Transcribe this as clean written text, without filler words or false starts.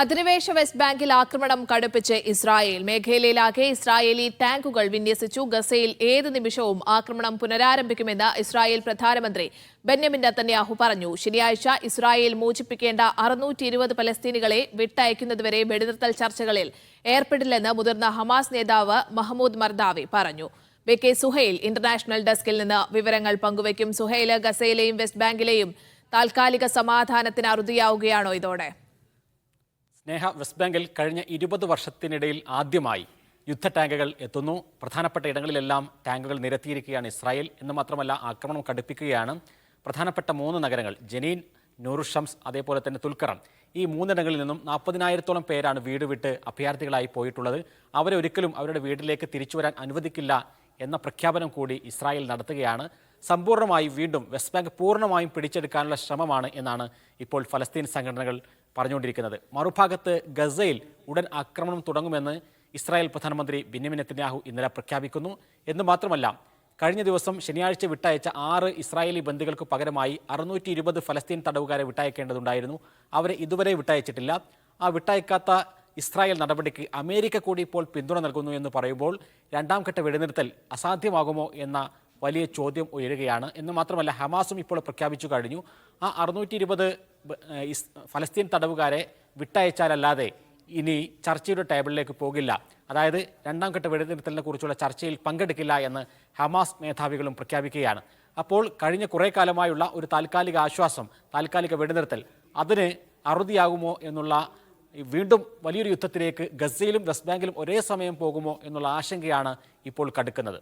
അധിനിവേശ വെസ്റ്റ് ബാങ്കിൽ ആക്രമണം കടുപ്പിച്ച് ഇസ്രായേൽ. മേഖലയിലാകെ ഇസ്രായേലി ടാങ്കുകൾ വിന്യസിച്ചു. ഗസയിൽ ഏത് നിമിഷവും ആക്രമണം പുനരാരംഭിക്കുമെന്ന് ഇസ്രായേൽ പ്രധാനമന്ത്രി ബെന്യാമിൻ നെതന്യാഹു പറഞ്ഞു. ശനിയാഴ്ച ഇസ്രായേൽ മോചിപ്പിക്കേണ്ട 620 പലസ്തീനികളെ വിട്ടയക്കുന്നതുവരെ വെടിനിർത്തൽ ചർച്ചകളിൽ ഏർപ്പെടില്ലെന്ന് മുതിർന്ന ഹമാസ് നേതാവ് മഹ്മൂദ് മർദാവി പറഞ്ഞു. കെ സുഹൈൽ ഇന്റർനാഷണൽ ഡെസ്കിൽ നിന്ന് വിവരങ്ങൾ പങ്കുവയ്ക്കും. സുഹൈൽ, ഗസയിലെയും വെസ്റ്റ് ബാങ്കിലെയും താൽക്കാലിക സമാധാനത്തിന് അറുതിയാവുകയാണോ ഇതോടെ? സ്നേഹ, വെസ്റ്റ് ബാങ്കിൽ കഴിഞ്ഞ 20 വർഷത്തിനിടയിൽ ആദ്യമായി യുദ്ധ ടാങ്കുകൾ എത്തുന്നു. പ്രധാനപ്പെട്ട ഇടങ്ങളിലെല്ലാം ടാങ്കുകൾ നിരത്തിയിരിക്കുകയാണ് ഇസ്രായേൽ. എന്ന് മാത്രമല്ല, ആക്രമണം കടുപ്പിക്കുകയാണ്. പ്രധാനപ്പെട്ട 3 നഗരങ്ങൾ ജനീൻ, നൂറുഷംസ്, അതേപോലെ തന്നെ തുൽക്കറം, ഈ 3 ഇടങ്ങളിൽ നിന്നും 40,000-ഓളം പേരാണ് വീട് വിട്ട് അഭയാർത്ഥികളായി പോയിട്ടുള്ളത്. അവരെ ഒരിക്കലും അവരുടെ വീട്ടിലേക്ക് തിരിച്ചു വരാൻ അനുവദിക്കില്ല എന്ന പ്രഖ്യാപനം കൂടി ഇസ്രായേൽ നടത്തുകയാണ്. സമ്പൂർണ്ണമായി വീണ്ടും വെസ്റ്റ് ബാങ്ക് പൂർണ്ണമായും പിടിച്ചെടുക്കാനുള്ള ശ്രമമാണ് എന്നാണ് ഇപ്പോൾ ഫലസ്തീൻ സംഘടനകൾ പറഞ്ഞുകൊണ്ടിരിക്കുന്നത്. മറുഭാഗത്ത് ഗസയിൽ ഉടൻ ആക്രമണം തുടങ്ങുമെന്ന് ഇസ്രായേൽ പ്രധാനമന്ത്രി ബെന്യാമിൻ നെതന്യാഹു ഇന്നലെ പ്രഖ്യാപിക്കുന്നു. എന്ന് മാത്രമല്ല, കഴിഞ്ഞ ദിവസം ശനിയാഴ്ച വിട്ടയച്ച 6 ഇസ്രായേലി ബന്ദികൾക്ക് പകരമായി 620 ഫലസ്തീൻ തടവുകാരെ വിട്ടയക്കേണ്ടതുണ്ടായിരുന്നു. അവരെ ഇതുവരെ വിട്ടയച്ചിട്ടില്ല. ആ വിട്ടയക്കാത്ത ഇസ്രായേൽ നടപടിക്ക് അമേരിക്ക കൂടി ഇപ്പോൾ പിന്തുണ നൽകുന്നു എന്ന് പറയുമ്പോൾ രണ്ടാം ഘട്ട വെടിനിർത്തൽ അസാധ്യമാകുമോ എന്ന വലിയ ചോദ്യം ഉയരുകയാണ്. എന്ന് മാത്രമല്ല, ഹമാസും ഇപ്പോൾ പ്രഖ്യാപിച്ചു കഴിഞ്ഞു, ആ 620 ഫലസ്തീൻ തടവുകാരെ വിട്ടയച്ചാലല്ലാതെ ഇനി ചർച്ചയുടെ ടേബിളിലേക്ക് പോകില്ല. അതായത് രണ്ടാം ഘട്ട വെടിനിർത്തലിനെ കുറിച്ചുള്ള ചർച്ചയിൽ പങ്കെടുക്കില്ല എന്ന് ഹമാസ് മേധാവികളും പ്രഖ്യാപിക്കുകയാണ്. അപ്പോൾ കഴിഞ്ഞ കുറേ കാലമായുള്ള ഒരു താൽക്കാലിക ആശ്വാസം, താൽക്കാലിക വെടിനിർത്തൽ, അതിന് അറുതിയാകുമോ എന്നുള്ള വീണ്ടും വലിയൊരു യുദ്ധത്തിലേക്ക് ഗസയിലും വെസ്റ്റ് ബാങ്കിലും ഒരേ സമയം പോകുമോ എന്നുള്ള ആശങ്കയാണ് ഇപ്പോൾ കടുക്കുന്നത്.